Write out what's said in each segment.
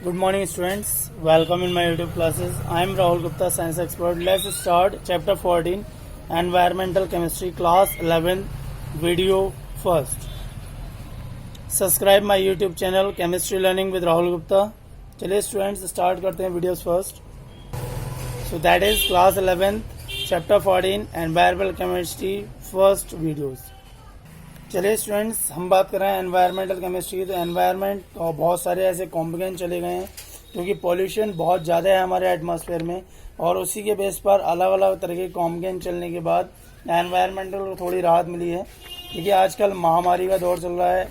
Good morning, students. Welcome in my YouTube classes. I am Rahul Gupta, science expert. Let's start chapter 14, environmental chemistry, class 11, video first. Subscribe my YouTube channel Chemistry Learning with Rahul Gupta. चलिए students start करते हैं videos first. So that is class 11 chapter 14 environmental chemistry first videos. चलिए students हम बात कर रहे हैं environmental chemistry की. तो एनवायरमेंट और बहुत सारे ऐसे कॉम्पोनेंट चले गए हैं क्योंकि पॉल्यूशन बहुत ज़्यादा है हमारे एटमॉस्फेयर में, और उसी के बेस पर अलग अलग तरह के कॉम्पोनेंट चलने के बाद एनवायरमेंटल को थोड़ी राहत मिली है. क्योंकि आजकल महामारी का दौर चल रहा है,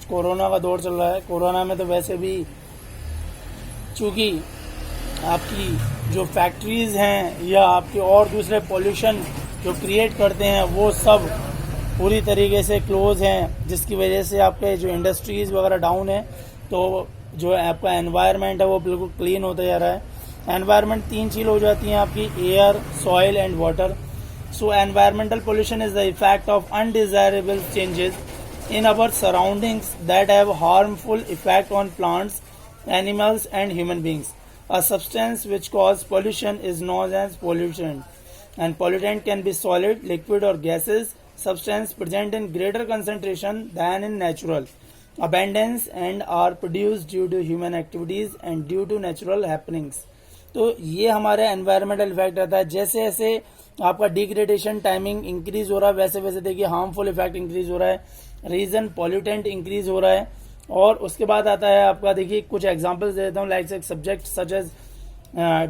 कोरोना का दौर चल रहा है. कोरोना में तो वैसे भी चूँकि आपकी जो फैक्ट्रीज़ हैं या आपके और दूसरे पॉल्यूशन जो क्रिएट करते हैं वो सब पूरी तरीके से क्लोज हैं, जिसकी वजह से आपके जो इंडस्ट्रीज़ वगैरह डाउन है, तो जो आपका एनवायरनमेंट है वो बिल्कुल क्लीन होता जा रहा है. एनवायरनमेंट तीन चीज़ हो जाती हैं आपकी, air, soil and water. So environmental pollution is the effect of undesirable changes in our surroundings that have harmful effect on plants, animals and human beings. A substance which causes pollution is known as pollutant, and pollutant can be solid, liquid or gaseous substance present in greater concentration than in natural abundance and are produced due to human activities and due to natural happenings. तो ये हमारे environmental effect रहता है. जैसे जैसे आपका degradation timing increase हो रहा है वैसे वैसे देखिए हार्मफुल इफेक्ट इंक्रीज हो रहा है, रीजन पॉल्यूटेंट इंक्रीज हो रहा है. और उसके बाद आता है आपका, देखिए कुछ एग्जांपल्स देता हूँ, like subject such as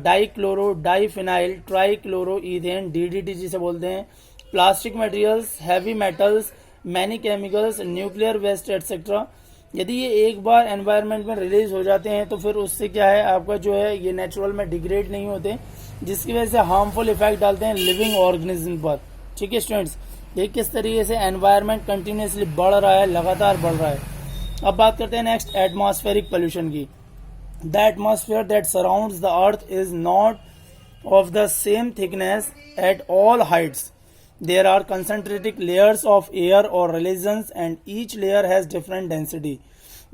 dichloro diphenyl trichloro ethane, DDT जिसे बोलते हैं, plastic materials, heavy metals, many chemicals, nuclear waste etcetera. यदि ये एक बार एनवायरनमेंट में रिलीज हो जाते हैं तो फिर उससे क्या है, आपका जो है ये नेचुरल में डिग्रेड नहीं होते, जिसकी वजह से हार्मफुल इफेक्ट डालते हैं लिविंग ऑर्गेनिज्म पर. ठीक है स्टूडेंट्स, ये किस तरीके से एनवायरनमेंट कंटिन्यूसली बढ़ रहा है, लगातार बढ़ रहा है. अब बात करते हैं नेक्स्ट एटमॉस्फेरिक पोल्यूशन की. The atmosphere that surrounds the earth is not of the same thickness at all Heights. There are concentric layers of air or regions and each layer has different density.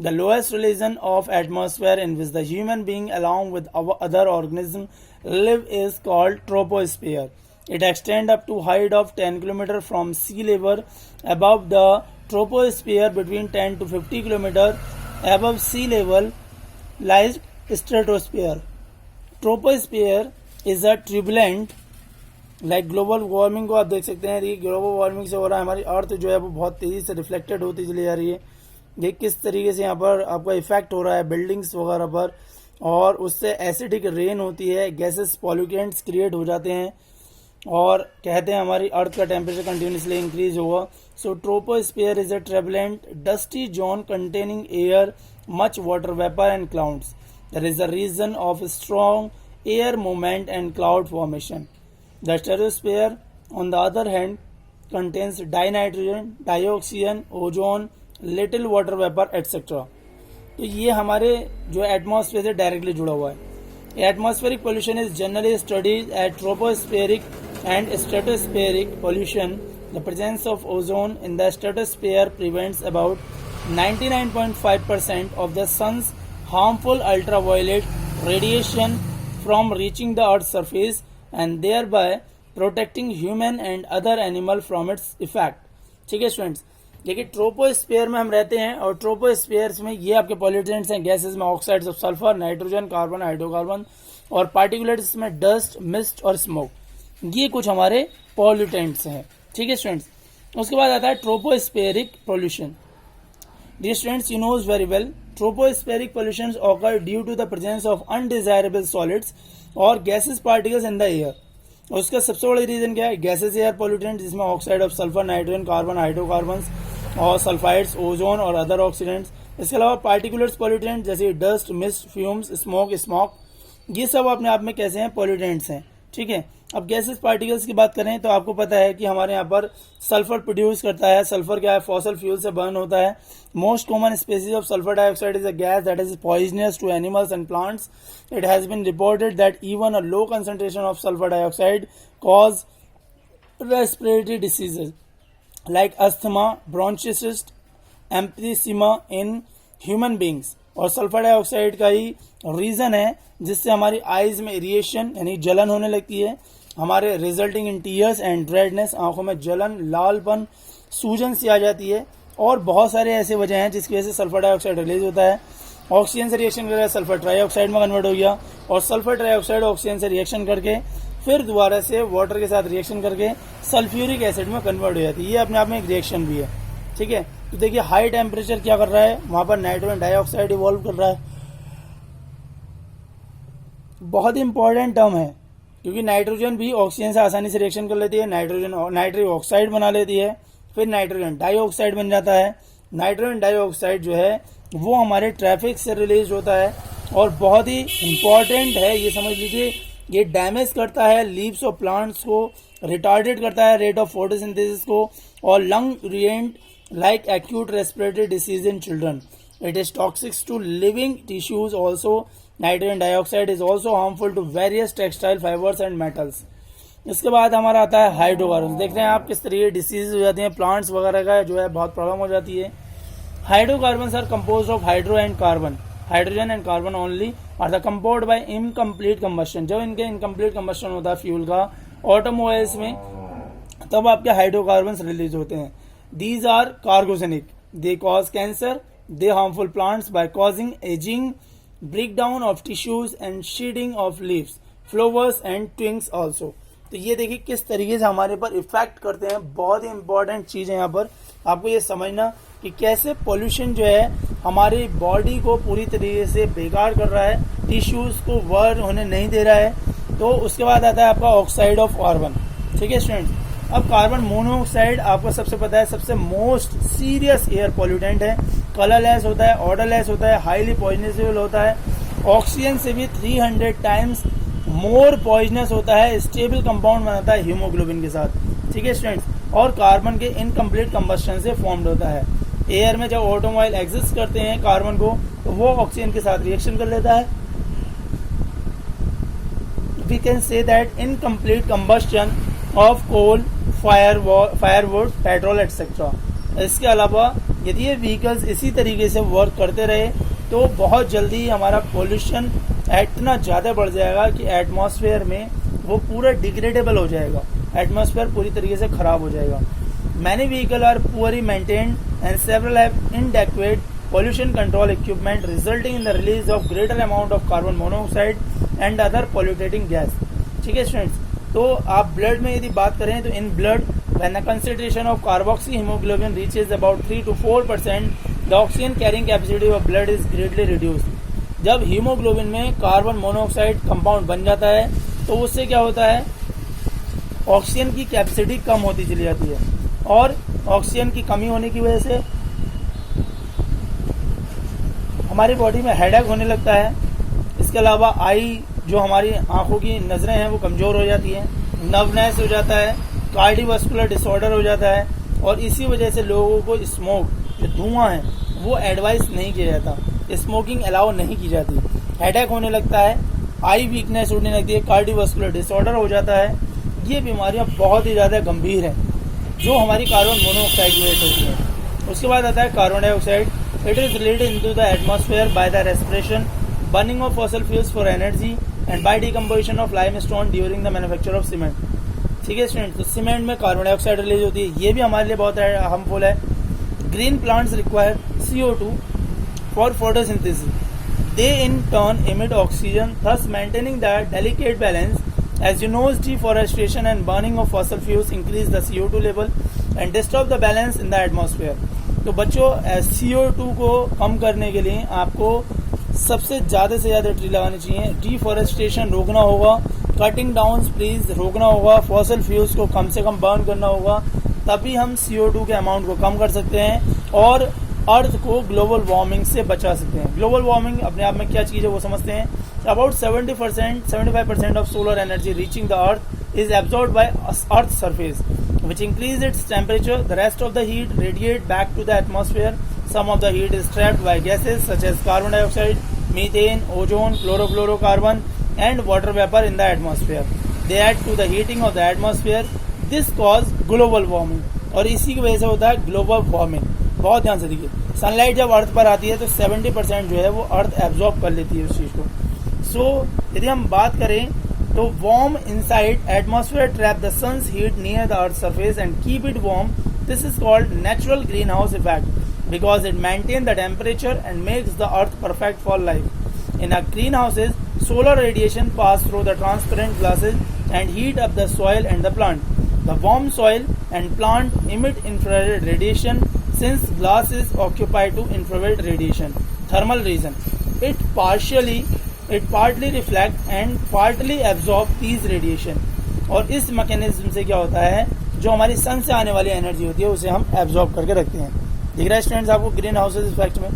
The lowest region of atmosphere in which the human being along with other organisms live is called troposphere. It extends up to height of 10 km from sea level. Above the troposphere between 10 to 50 km above sea level lies stratosphere. Troposphere is a turbulent like global warming को आप देख सकते हैं. ये global warming से हो रहा है, हमारी अर्थ जो है वो बहुत तेजी से रिफ्लेक्टेड होती चली जा रही है. ये किस तरीके से यहाँ पर आपका इफेक्ट हो रहा है बिल्डिंग्स वगैरह पर, और उससे एसिडिक रेन होती है, गैसेस पॉल्यूटेंट्स क्रिएट हो जाते हैं, और कहते हैं हमारी अर्थ का टेम्परेचर कंटिन्यूसली इंक्रीज होगा. So troposphere is a turbulent dusty zone containing air, much water vapour and clouds. That is the region of strong air movement and cloud formation. The stratosphere, on the other hand, contains dinitrogen, dioxin, ozone, little water vapor, etc. तो ये हमारे जो atmosphere से directly जुड़ा हुआ है. Atmospheric pollution is generally studies at tropospheric and stratospheric pollution. The presence of ozone in the stratosphere prevents about 99.5% of the sun's harmful ultraviolet radiation from reaching the earth's surface and thereby protecting human and other animal from its effect. ठीक है students, देखिए troposphere में हम रहते हैं, और troposphere में ये आपके पॉल्यूटेंट्स हैं, गैसेस में oxides of sulphur, nitrogen, carbon, hydrocarbon, और पार्टिकुलेट्स में डस्ट, मिस्ट और स्मोक. ये कुछ हमारे पॉल्यूटेंट्स हैं. ठीक है स्टूडेंट्स, उसके बाद आता है tropospheric pollution. Dear students, you know very well, tropospheric pollutions occur due to the presence of undesirable solids or gaseous particles in the air. और उसका सबसे बड़ा रीजन क्या है, गैसेस एयर पॉल्यूटेंट, जिसमें oxide of sulphur, nitrogen, carbon, hydrocarbon और sulphides, ozone और other oxidants. इसके अलावा पार्टिकुलर्स पॉल्यूटेंट जैसे डस्ट, मिस्ट, फ्यूम्स, स्मोक, ये सब अपने आप में कैसे हैं, पॉल्यूटेंट्स हैं. ठीक है, अब गैसेस पार्टिकल्स की बात करें तो आपको पता है कि हमारे यहाँ पर सल्फर प्रोड्यूस करता है. सल्फर क्या है, फॉसल फ्यूल से बर्न होता है. Most common species of sulphur dioxide is a gas that is poisonous to animals and plants. It has been reported that even a low concentration of sulphur dioxide cause respiratory diseases like asthma, bronchitis, emphysema in human beings. और sulphur dioxide का ही reason है जिससे हमारी eyes में इरिएशन यानी जलन होने लगती है, हमारे resulting in tears and redness, आंखों में जलन, लालपन, सूजन सी आ जाती है, और बहुत सारे ऐसे वजह हैं जिसकी वजह से सल्फर डाइऑक्साइड रिलीज होता है। ऑक्सीजन से रिएक्शन करके सल्फर ट्राइऑक्साइड में कन्वर्ट हो गया, और सल्फर ट्राइऑक्साइड ऑक्सीजन से रिएक्शन करके फिर दोबारा से वाटर के साथ रिएक्शन करके सल्फ्यूरिक एसिड में कन्वर्ट हो जाती है। ये अपने आप में एक रिएक्शन भी है, ठीक है। तो देखिए हाई टेम्परेचर क्या कर रहा है, वहां पर नाइट्रोजन डाइऑक्साइड इवॉल्व कर रहा है। बहुत ही इंपॉर्टेंट टर्म है क्योंकि नाइट्रोजन भी ऑक्सीजन से आसानी से रिएक्शन कर लेती है, नाइट्रिक ऑक्साइड बना लेती है, फिर नाइट्रोजन डाइऑक्साइड बन जाता है। नाइट्रोजन डाइऑक्साइड जो है वो हमारे ट्रैफिक से रिलीज होता है और बहुत ही इंपॉर्टेंट है, ये समझ लीजिए। ये डैमेज करता है लीव्स ऑफ प्लांट्स को, रिटार्डेड करता है रेट ऑफ फोटोसिंथेसिस को, और lung irritant like acute respiratory disease in children. It is toxic to living tissues also. Nitrogen dioxide is also harmful to various textile fibres and metals. इसके बाद हमारा आता है हाइड्रोकार्बन। देख रहे हैं आप किस तरीके डिसीज हो जाती हैं, प्लांट्स वगैरह का जो है बहुत प्रॉब्लम हो जाती है। Hydrocarbon are compose of hydro and carbon, hydrogen and carbon only are the compound by incomplete combustion. जब इनके इनकम्प्लीट कंबस्शन होता है फ्यूल का ऑटोमोबाइल्स में, तब आपके हाइड्रोकार्बन रिलीज होते हैं। These are carcinogenic, they cause cancer, they harmful plants by causing ageing, breakdown of tissues and shedding of leaves, flowers and twigs also। तो ये देखिए किस तरीके से हमारे पर इफेक्ट करते हैं। बहुत ही इंपॉर्टेंट चीज है यहाँ पर आपको ये समझना कि कैसे पोल्यूशन जो है हमारी बॉडी को पूरी तरीके से बेकार कर रहा है, टिश्यूज को वर्न होने नहीं दे रहा है। तो उसके बाद आता है आपका ऑक्साइड ऑफ कार्बन, ठीक है स्टूडेंट्स। अब कार्बन मोनोऑक्साइड आपको सबसे पता है सबसे मोस्ट सीरियस एयर पॉल्यूटेंट है, कलरलेस होता है, ऑर्डरलेस होता है, हाईली पॉइजनस होता है, ऑक्सीजन से भी 300 टाइम्स मोर पॉइजनस होता है, स्टेबल कंपाउंड बनाता है हीमोग्लोबिन के साथ, ठीक है स्टूडेंट्स। और कार्बन के इनकम्प्लीट कंबस्शन से फॉर्म्ड होता है। एयर में जब ऑटोमोबाइल एग्जिस्ट करते हैं कार्बन को, तो वो ऑक्सीजन के साथ रिएक्शन कर लेता है। We can say that incomplete combustion of coal, firewood, petrol etcetera. इसके अलावा यदि ये व्हीकल्स इसी तरीके से वर्क करते रहे तो बहुत जल्दी हमारा पोल्यूशन इतना ज़्यादा बढ़ जाएगा कि एटमॉस्फेयर में वो पूरा डिग्रेडेबल हो जाएगा, एटमॉस्फेयर पूरी तरीके से खराब हो जाएगा। Many vehicle are poorly maintained and several have inadequate pollution control equipment resulting in the release of greater amount of carbon monoxide and other polluting gas। ठीक है स्टूडेंट्स, तो आप ब्लड में यदि बात करें तो in blood when the concentration of carboxy hemoglobin reaches about 3 to 4%, the oxygen carrying capacity of blood is greatly reduced। जब हीमोग्लोबिन में कार्बन मोनोऑक्साइड कंपाउंड बन जाता है तो उससे क्या होता है, ऑक्सीजन की कैपेसिटी कम होती चली जाती है, और ऑक्सीजन की कमी होने की वजह से हमारी बॉडी में हेडेक होने लगता है। इसके अलावा आई जो हमारी आंखों की नजरें हैं वो कमजोर हो जाती हैं, नर्वनेस हो जाता है, कार्डियोवास्कुलर डिसऑर्डर हो जाता है, और इसी वजह से लोगों को स्मोक जो धुआं है वो एडवाइस नहीं किया जाता, स्मोकिंग अलाउ नहीं की जाती। हेडेक होने लगता है, आई वीकनेस होने लगती है, कार्डियोवास्कुलर डिसऑर्डर हो जाता है। ये बीमारियां बहुत ही ज़्यादा गंभीर हैं जो हमारी कार्बन मोनोऑक्साइड की वजह से होती हैं। उसके बाद आता है carbon dioxide. It is released into the atmosphere by the respiration, burning of fossil fuels for energy and by decomposition of limestone during the manufacture of cement. ठीक है स्टूडेंट, तो सीमेंट में कार्बन डाइऑक्साइड रिलीज होती है, ये भी हमारे लिए बहुत हार्मफुल है। Green plants require CO2 for photosynthesis. They in turn emit oxygen, thus maintaining the delicate balance. As you know, deforestation and burning of fossil fuels increase the CO2 level and disturb the balance in the atmosphere. तो बच्चों CO2 को कम करने के लिए आपको सबसे ज़्यादा से ज़्यादा ट्री लगानी चाहिए, डिफॉरेस्टेशन रोकना होगा, कटिंग डाउन ट्रीज रोकना होगा, फॉसिल फ्यूल्स को कम से कम बर्न करना होगा, तभी हम CO2 के अमाउंट को कम कर सकते हैं और अर्थ को ग्लोबल वार्मिंग से बचा सकते हैं। ग्लोबल वार्मिंग अपने आप में क्या चीज़ है वो समझते हैं। About 75% of solar energy reaching the earth is absorbed bye earth surface which increase its temperature. The rest of the heat radiate back to the atmosphere. Some of the heat is trapped by gases such as carbon dioxide, methane, ozone, chlorofluorocarbon and water vapor in the atmosphere. They add to the heating of the atmosphere. This cause global warming, और इसी की वजह से होता है global warming. बहुत ध्यान से देखिए, सनलाइट जब अर्थ पर आती है तो 70% जो है वो अर्थ एब्जॉर्ब कर लेती है उस चीज को। सो यदि हम बात करें तो warm inside atmosphere trap the sun's heat near the earth surface and keep it warm. This is called natural green house effect because it maintain the temperature and makes the earth perfect for life. In a green houses solar radiation pass through the transparent glasses and heat up the soil and the plant. The warm soil and plant emit infrared radiation since glass is occupied to infrared radiation. Thermal reason. It partly reflect and partly absorb these radiation. और इस mechanism से क्या होता है, जो हमारी सन से आने वाली एनर्जी होती है उसे हम एब्जॉर्ब करके रखते हैं। दिख रहा है स्टूडेंट्स आपको ग्रीन हाउसेज इफेक्ट में?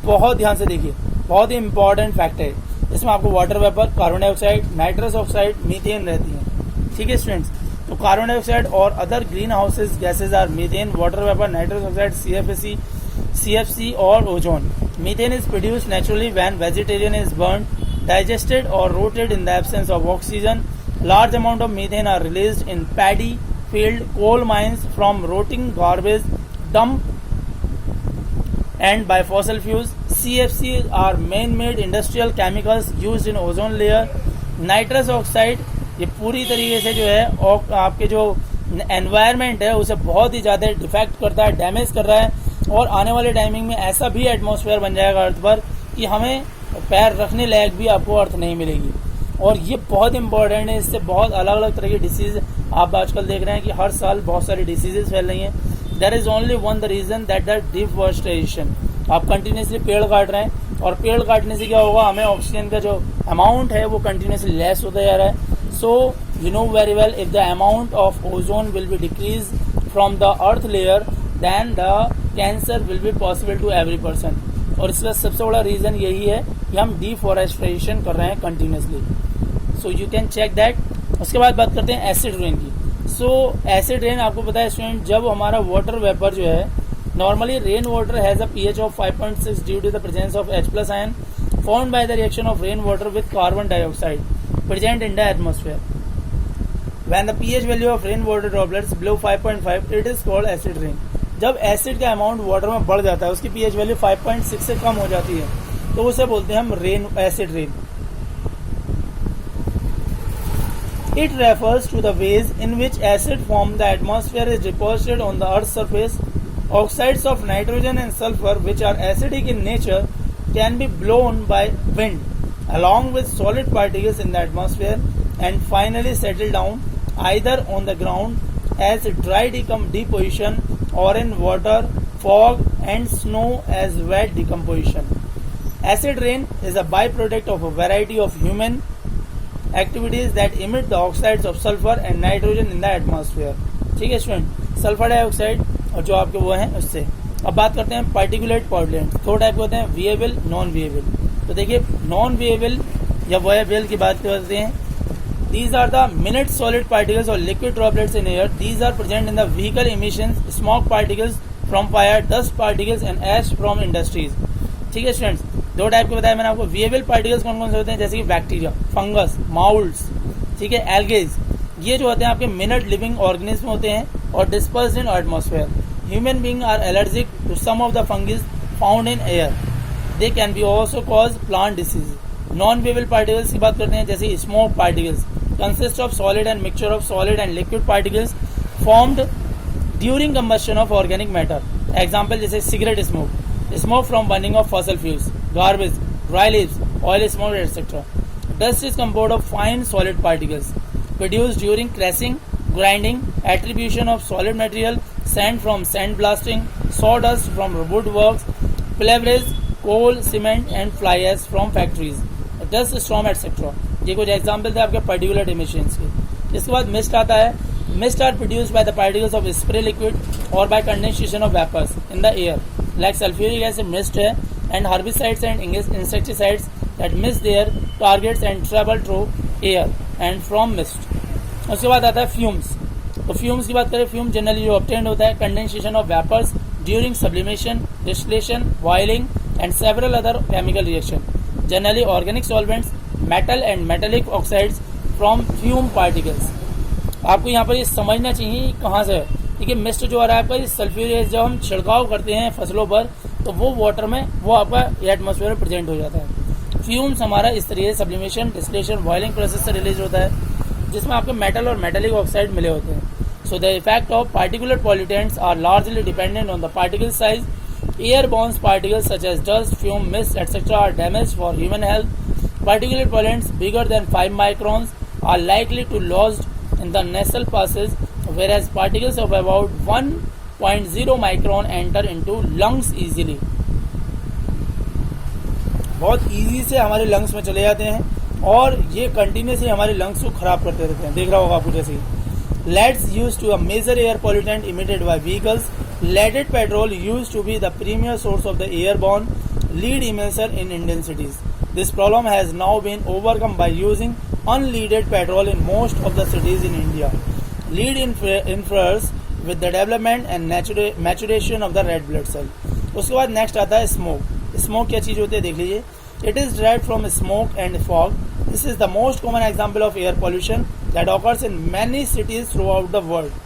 बहुत ध्यान से देखिए, बहुत ही इंपॉर्टेंट फैक्ट है। इसमें आपको water vapour, carbon dioxide, nitrous oxide, methane रहती है। ठीक है स्टूडेंट्स, तो कार्बन डाइऑक्साइड और other green houses gases are methane, water vapour, nitrous oxide, CFC और ozone. Methane is produced naturally when vegetarian is burn, digested or rotted in the absence of oxygen. Large amount of methane are released in paddy field, coal mines from rotting garbage dump and by fossil fuels. CFC are man-made industrial chemicals used in ozone layer. Nitrous oxide ये पूरी तरीके से जो है और आपके जो environment है उसे बहुत ही ज़्यादा डिफेक्ट करता है, डैमेज कर रहा है और आने वाले टाइमिंग में ऐसा भी एटमॉस्फेयर बन जाएगा अर्थ पर कि हमें पैर रखने लायक भी आपको अर्थ नहीं मिलेगी। और ये बहुत इंपॉर्टेंट है, इससे बहुत अलग अलग तरह की डिसीज आप आजकल देख रहे हैं कि हर साल बहुत सारी डिसीजेज फैल रही हैं। There is only one the reason that the deforestation. आप कंटिन्यूसली पेड़ काट रहे हैं और पेड़ काटने से क्या होगा, हमें ऑक्सीजन का जो अमाउंट है वो कंटिन्यूसली लेस होता जा रहा है। So you know very well, if the amount of ozone will be decrease from the earth layer then the cancer will be possible to every person. और इसका सबसे बड़ा रीजन यही है कि हम डिफॉरेस्टेशन कर रहे हैं continuously. So you can check that. उसके बाद बात करते हैं एसिड रेन की। सो एसिड रेन आपको पता है स्टूडेंट, जब हमारा वाटर वेपर जो है, normally rain water has a pH of 5.6 due to the presence of H+ ion formed by the reaction of rain water with carbon dioxide present in the atmosphere. When the pH value of rain water droplets below 5.5, it is called acid rain. जब acid का amount water में बढ़ जाता है, उसकी pH value 5.6 से कम हो जाती है, तो उसे बोलते हैं हम rain, acid rain. It refers to the ways in which acid from the atmosphere is deposited on the Earth's surface. Oxides of nitrogen and sulfur, which are acidic in nature, can be blown by wind along with solid particles in the atmosphere and finally settle down either on the ground as dry decomposition or in water, fog and snow as wet decomposition. Acid rain is a byproduct of a variety of human activities that emit the oxides of sulfur and nitrogen in the atmosphere. ठीक है student, sulphur dioxide और जो आपके वो हैं उससे। अब बात करते हैं पार्टिकुलेट पॉडुलेंट। दो टाइप के होते हैं, विएबल, नॉन विएबल। तो देखिए नॉन विएबल या विएबल की बात करते हैं। These are the minute solid particles or liquid droplets in air. These are present in the vehicle emissions, smoke particles from fire, dust particles and ash from industries. ठीक है स्टूडेंट्स, दो टाइप के बताया मैंने आपको। विएबल पार्टिकल्स कौन कौन से होते हैं, जैसे कि बैक्टीरिया, फंगस, माउल्ड्स, ठीक है, एल्गेज। ये जो होते हैं आपके मिनट लिविंग ऑर्गेनिज्म होते हैं और dispersed in atmosphere. Human being are allergic to some of the fungus found in air. They can be also cause plant disease. Non viable particles की बात करते हैं, जैसे smoke particles consist of solid and mixture of solid and liquid particles formed during combustion of organic matter. Example जैसे cigarette smoke, smoke from burning of fossil fuels, garbage, dry leaves, oil smoke, etc. Dust is composed of fine solid particles produced during crushing, grinding, attribution of solid material, sand from sand blasting, sawdust from woodworks, pillage, coal, cement and fly ash from factories, dust storm, etc. ये कुछ example थे आपके particular emissions के। इसके बाद mist आता है। Mist are produced by the particles of spray liquid और by condensation of vapours in the air, like sulphuric acid mist है, and herbicides and insecticides that miss their targets and travel through air and from mist. उसके बाद आता है fumes. तो fumes की बात करें, फ्यूम जनरली जो ऑब्टेन्ड होता है condensation of vapours during sublimation, distillation, boiling and several other chemical reaction, generally organic solvents, metal and metallic oxides from fume particles. आपको यहाँ पर ये समझना चाहिए कहाँ से है। ठीक है। मिस्ट जो आ रहा है आपका, सल्फ्यूरिक जब हम छिड़काव करते हैं फसलों पर तो वो वाटर में वो आपका एटमॉस्फेयर में प्रेजेंट हो जाता है। फ्यूम्स हमारा इस तरीके से सब्लिमेशन, डिस्टिलेशन, बॉइलिंग प्रोसेस से रिलीज होता है, जिसमें आपके मेटल और मेटेलिक ऑक्साइड मिले होते हैं। So the effect of particular pollutants are largely dependent on the particle size. Airborne particles such as dust, fume, mist, etc. are damaged for human health. Particulate pollutants bigger than 5 microns are likely to lodged in the nasal passages, whereas particles of about 1.0 micron enter into lungs easily. बहुत easy से हमारे lungs में चले जाते हैं और ये continuously हमारे लंग्स को खराब करते रहते हैं। देख रहा होगा आपको जैसे ही leads used to a major air pollutant emitted by vehicles. Leaded petrol used to be the premier source of the airborne lead emitter in Indian cities. This problem has now been overcome by using unleaded petrol in most of the cities in India. Lead infers with the development and maturation of the red blood cell. उसके बाद next आता है smoke. Smoke क्या चीज होती है देख लीजिए. It is derived from smoke and fog. This is the most common example of air pollution that occurs in many cities throughout the world.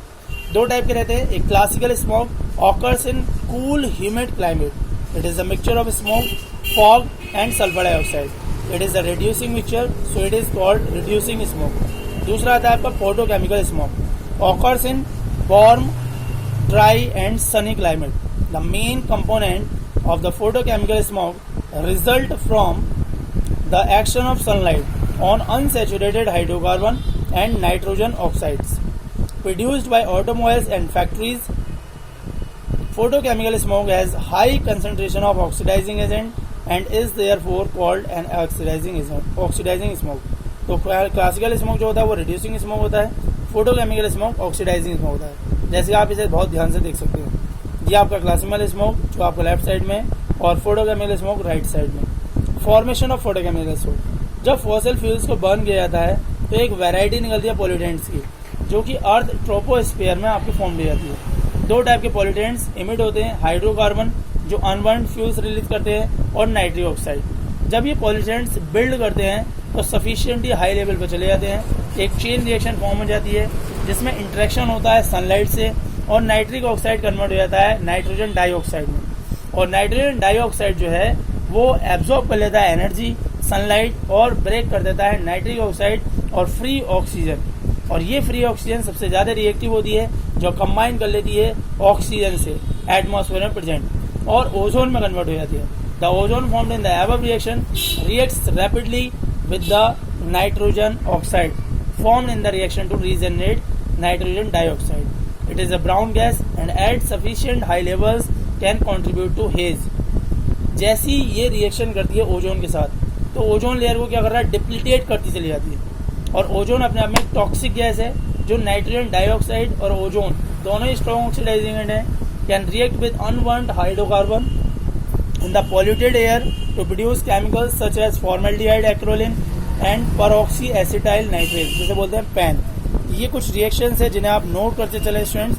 दो टाइप के रहते हैं. एक classical smoke occurs in cool humid climate. It is a mixture of smoke, fog and sulfur dioxide. It is a reducing mixture, so it is called reducing smoke. दूसरा आता है आपका photochemical smoke. Occurs in warm, dry and sunny climate. The main component of the photochemical smoke result from the action of sunlight on unsaturated hydrocarbon and nitrogen oxides produced by automobiles and factories. Photochemical smoke has high concentration of oxidizing agent and is therefore called an oxidizing smoke. तो classical smoke जो होता है वो reducing smoke होता है, photochemical smoke oxidising smoke होता है. जैसे आप इसे बहुत ध्यान से देख सकते हैं. ये आपका क्लासिकल स्मोक जो आपका लेफ्ट साइड में और फोटोकेमिकल स्मोक राइट साइड में. Formation of photochemical smoke. जब फॉसिल फ्यूल्स को बर्न किया जाता है तो एक वैरायटी निकलती है पॉल्यूटेंट्स की जो कि अर्थ ट्रोपोस्फीयर में आपकी फॉर्म ली जाती है. दो टाइप के पॉल्यूटेंट्स इमिट होते हैं, हाइड्रोकार्बन जो अनबर्न्ड फ्यूल्स रिलीज करते हैं और नाइट्रिक ऑक्साइड. जब ये पॉल्यूटेंट्स बिल्ड करते हैं तो सफिशिएंटली हाई लेवल पर चले जाते हैं. एक चेन रिएक्शन फॉर्म हो जाती है जिसमें इंटरेक्शन होता है सनलाइट से और नाइट्रिक ऑक्साइड कन्वर्ट हो जाता है नाइट्रोजन डाइऑक्साइड में. और नाइट्रोजन डाइऑक्साइड जो है वो एब्जॉर्ब कर लेता है एनर्जी सनलाइट और ब्रेक कर देता है नाइट्रिक ऑक्साइड और फ्री ऑक्सीजन. और ये फ्री ऑक्सीजन सबसे ज्यादा रिएक्टिव होती है जो कंबाइन कर लेती है ऑक्सीजन से एटमॉस्फेयर में प्रेजेंट और ओजोन में कन्वर्ट हो जाती है. The ozone formed in the above reaction reacts rapidly with the nitrogen oxide formed in the reaction to regenerate nitrogen dioxide. It is a brown gas and at sufficient high levels can contribute to haze. जैसी ये reaction करती है ozone के साथ तो ozone layer को क्या कर रहा है, डिप्लीटेट करती चली जाती है. और ओजोन अपने आप में एक टॉक्सिक गैस है जो नाइट्रोजन डाइऑक्साइड और ओजोन दोनों ही स्ट्रॉन्ग ऑक्सीडाइजिंग एजेंट हैं. Can react with unburned hydrocarbon in the polluted air to produce chemicals such as formaldehyde acrolein and peroxy acetyl nitrate, जैसे बोलते हैं पैन. ये कुछ रिएक्शन है जिन्हें आप नोट करते चले स्टूडेंट्स,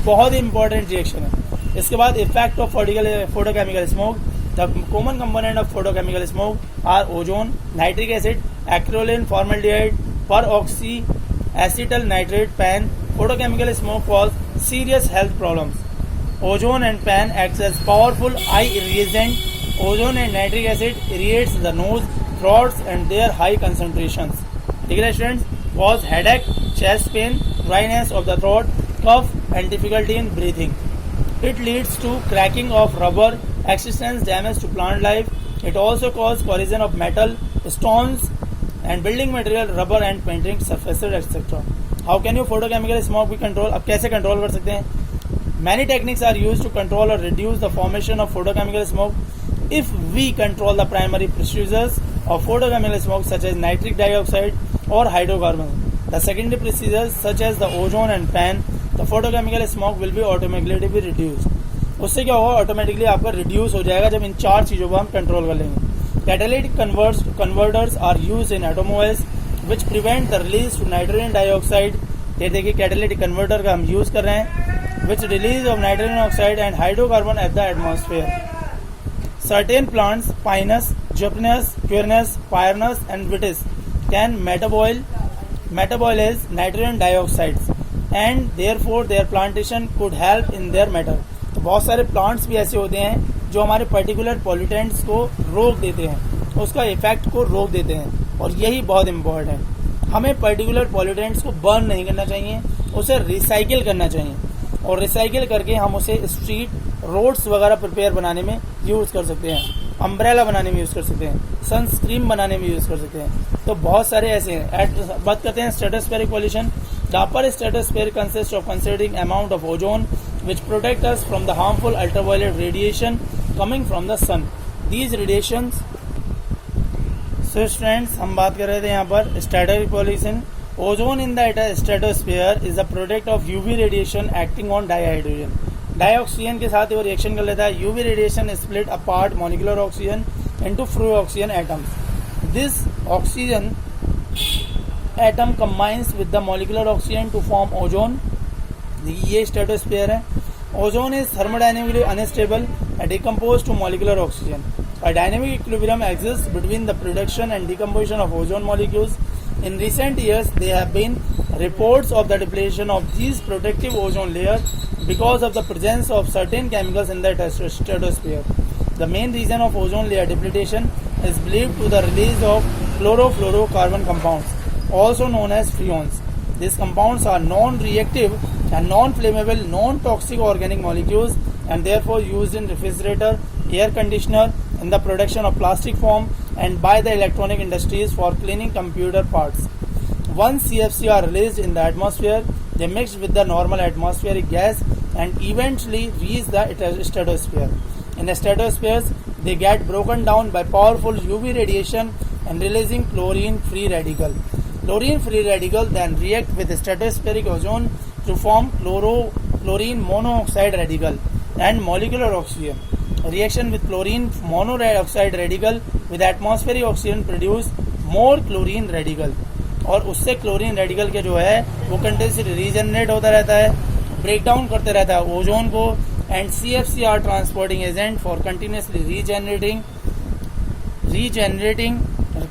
बहुत ही इंपॉर्टेंट रिएक्शन है. इसके बाद effect of photochemical smoke. The common component of photochemical smoke are ozone, nitric acid, acrolein, formaldehyde, peroxy acetyl nitrate, pan. Photochemical smoke cause serious health problems. Ozone and pan acts as powerful eye irritant. Ozone and nitric acid irritates the nose, throats and their high concentrations. ठीक है students, cause headache, chest pain, dryness of the throat, cough and difficulty in breathing. It leads to cracking of rubber, existence damage to plant life. It also causes corrosion of metal, stones and building material, rubber and painting surfaces etc. How can you photochemical smoke be control? अब कैसे control कर सकते हैं? Many techniques are used to control or reduce the formation of photochemical smoke. If we control the primary procedures of photochemical smoke such as nitric dioxide or hydrocarbon, the secondary procedures such as the ozone and pan, the photochemical smoke will be automatically be reduced. उससे क्या होगा, automatically आपका reduce हो जाएगा जब इन चार चीजों को हम कंट्रोल कर लेंगे. Catalytic converters are used in automobiles which prevent the release to nitrogen dioxide. ये देखिए कैटालिटिक कन्वर्टर का हम यूज कर रहे हैं which release of nitrogen oxide and hydrocarbon at the atmosphere. Certain plants, Pinus, Juniperus, Quercus, Pyrus and Vitis can metabolize nitrogen dioxides. And therefore their plantation could help in their matter. तो बहुत सारे plants भी ऐसे होते हैं जो हमारे particular pollutants को रोक देते हैं, उसका इफेक्ट को रोक देते हैं, और यही बहुत इंपॉर्टेंट है। हमें पर्टिकुलर पॉल्यूटेंट्स को बर्न नहीं करना चाहिए, उसे रिसाइकिल करना चाहिए, और रिसाइकिल करके हम उसे स्ट्रीट, रोड्स वगैरह प्रिपेयर बनाने में यूज़ कर सकते हैं, अम्ब्रेला बनाने में यूज़ कर सकते हैं, सनस्क्रीन बनाने में यूज़ कर सकते हैं। तो बहुत सारे ऐसे हैं। बात करते हैं stratospheric pollution. The upper stratosphere consist of considering amount of ozone which protect us from the harmful ultraviolet radiation coming from the sun. These radiations, so friends, हम बात कर रहे थे यहाँ पर stratospheric pollution. Ozone in the stratosphere is a product of UV radiation acting on dihydrogen. Dioxygen के साथ वो रिएक्शन कर लेता है। UV radiation split apart molecular oxygen into free oxygen atoms. This oxygen atom combines with the molecular oxygen to form ozone. ये stratosphere है। Ozone is thermodynamically unstable and decomposed to molecular oxygen. A dynamic equilibrium exists between the production and decomposition of ozone molecules. In recent years, there have been reports of the depletion of these protective ozone layer because of the presence of certain chemicals in the stratosphere. The main reason of ozone layer depletion is believed to the release of chlorofluorocarbon compounds, also known as freons. These compounds are non-reactive and non-flammable, non-toxic organic molecules and therefore used in refrigerator, air conditioner, in the production of plastic foam and by the electronic industries for cleaning computer parts. Once CFC are released in the atmosphere, they mix with the normal atmospheric gas and eventually reach the stratosphere. In the stratospheres, they get broken down by powerful UV radiation and releasing chlorine-free radical. Chlorine-free radical then react with stratospheric ozone to form chlorine monoxide radical and molecular oxygen. Reaction with chlorine monoxide radical with atmospheric oxygen produce more chlorine radical. और उससे chlorine radical के जो है वो continuously regenerate होता रहता है, break down करते रहता है ओजोन को, and CFC are transporting agent for continuously regenerating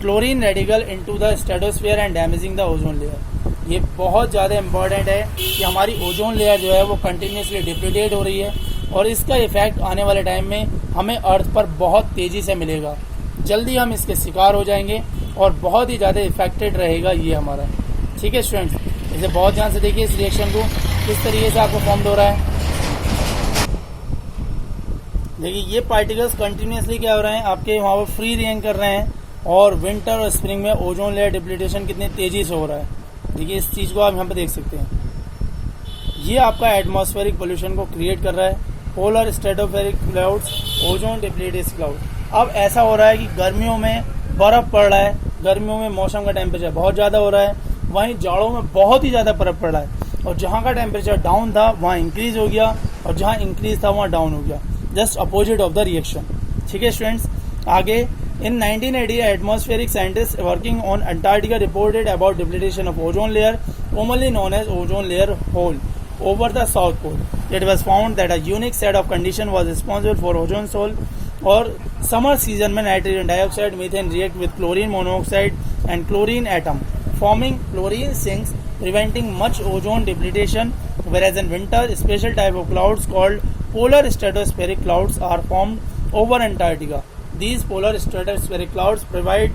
chlorine radical into the stratosphere and damaging the ozone layer. ये बहुत ज़्यादा इंपॉर्टेंट है कि हमारी ओजोन लेयर जो है वो कंटिन्यूसली डिप्लीटेड हो रही है, और इसका इफेक्ट आने वाले टाइम में हमें अर्थ पर बहुत तेज़ी से मिलेगा। जल्दी हम इसके शिकार हो जाएंगे और बहुत ही ज़्यादा इफेक्टेड रहेगा ये हमारा। ठीक है स्टूडेंट्स, इसे बहुत ध्यान से देखिए इस रिएक्शन को किस तरीके से आपको फॉर्म हो रहा है। देखिए ये पार्टिकल्स कंटिन्यूसली क्या हो रहे हैं, आपके वहाँ पर फ्री रेन कर रहे हैं, और विंटर और स्प्रिंग में ओजोन लेयर डिप्लीटेशन कितनी तेज़ी से हो रहा है। देखिए इस चीज़ को आप यहाँ पर देख सकते हैं, ये आपका एटमॉस्फेरिक पोल्यूशन को क्रिएट कर रहा है। Polar stratospheric clouds, ozone depleted cloud. अब ऐसा हो रहा है कि गर्मियों में बर्फ़ पड़ रहा है, गर्मियों में मौसम का टेम्परेचर बहुत ज़्यादा हो रहा है, वहीं जाड़ों में बहुत ही ज़्यादा बर्फ़ पड़ रहा है, और जहाँ का टेम्परेचर डाउन था वहाँ इंक्रीज हो गया, और जहाँ इंक्रीज था वहाँ डाउन हो गया। Just opposite of the reaction. ठीक है स्टूडेंट्स, आगे in 1980 atmospheric scientists working on Antarctica reported about depletion of ozone layer, commonly known as ozone layer hole, over the South Pole. It was found that a unique set of conditions was responsible for ozone hole. और summer season में nitrogen dioxide methane react with chlorine monoxide and chlorine atom forming chlorine sinks, preventing much ozone depletion, whereas in winter, special type of clouds called polar stratospheric clouds are formed over Antarctica. These polar stratospheric clouds provide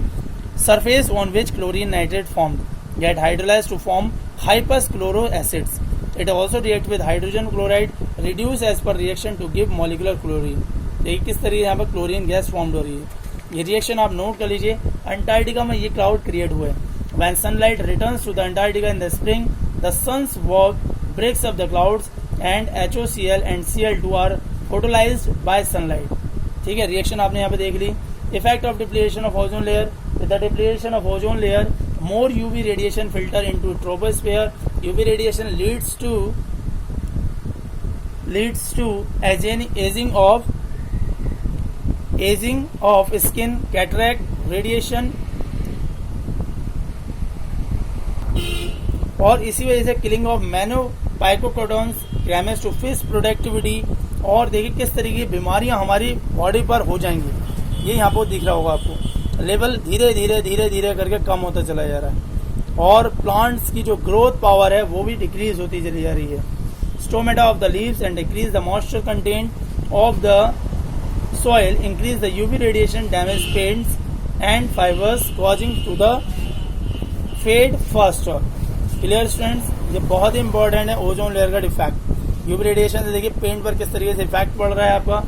surface on which chlorine nitrate formed get hydrolyzed to form hyperchloroacids. It also reacts with hydrogen chloride, reduce as per reaction to give molecular chlorine. देखिए किस तरीके यहाँ पर chlorine gas form हो रही है। ये reaction आप नोट कर लीजिए। अंटार्कटिका में ये क्लाउड क्रिएट हुए। When sunlight returns to the Antarctica in the spring, the sun's work breaks up the clouds and HOCl and Cl2 are photolyzed by sunlight. ठीक है, रिएक्शन आपने यहाँ पे देख ली। Effect of depletion of ozone layer. With the depletion of ozone layer, more UV radiation filter into troposphere. UV radiation leads to aging of skin, cataract, radiation, और इसी वजह से किलिंग ऑफ मैनोपाइकोकोटॉन्स, डैमेज टू फिश प्रोडक्टिविटी, और देखिए किस तरीके की बीमारियां हमारी बॉडी पर हो जाएंगी। ये यहाँ पर दिख रहा होगा आपको। लेवल धीरे धीरे करके कम होता चला जा रहा है। और प्लांट्स की जो ग्रोथ पावर है वो भी डिक्रीज होती चली जा रही है। Stomata of the leaves and decrease the moisture content of the soil, increase the UV radiation, damage paints and fibers causing to the fade faster. Clear students, ये बहुत ही इंपॉर्टेंट है ओजोन लेयर का defect. UV radiation से देखिए paint पर किस तरीके से इफेक्ट पड़ रहा है, आपका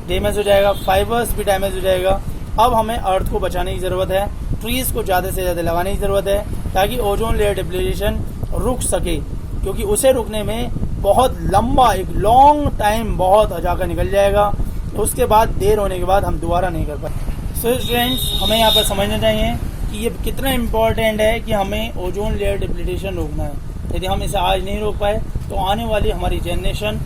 डैमेज हो जाएगा, फाइबर्स भी डैमेज हो जाएगा। अब हमें अर्थ को बचाने की जरूरत है, ट्रीज को ज्यादा से ज्यादा लगाने की जरूरत है ताकि ओजोन लेयर डिप्लीशन रुक सके, क्योंकि उसे रुकने में बहुत लंबा एक लॉन्ग टाइम बहुत जाकर निकल जाएगा, तो उसके बाद देर होने के बाद हम दोबारा नहीं कर पाए। सो स्टूडेंट्स, हमें यहाँ पर समझना चाहिए कि ये कितना इम्पोर्टेंट है कि हमें ओजोन लेयर डिप्लीशन रोकना है। यदि हम इसे आज नहीं रोक पाए तो आने वाली हमारी जनरेशन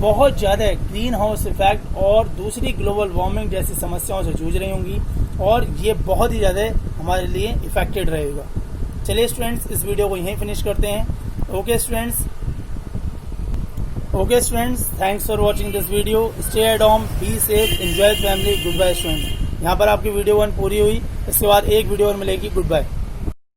बहुत ज़्यादा ग्रीन हाउस इफेक्ट और दूसरी ग्लोबल वार्मिंग जैसी समस्याओं से जूझ रही होंगी और ये बहुत ही ज़्यादा हमारे लिए इफेक्टेड रहेगा। चलिए स्टूडेंट्स, इस वीडियो को यहीं फिनिश करते हैं। Okay students, thanks for watching this video. Stay at home, be safe, enjoy family. Good bye students. यहाँ पर आपकी वीडियो 1 पूरी हुई, इसके बाद एक वीडियो और मिलेगी। Good bye.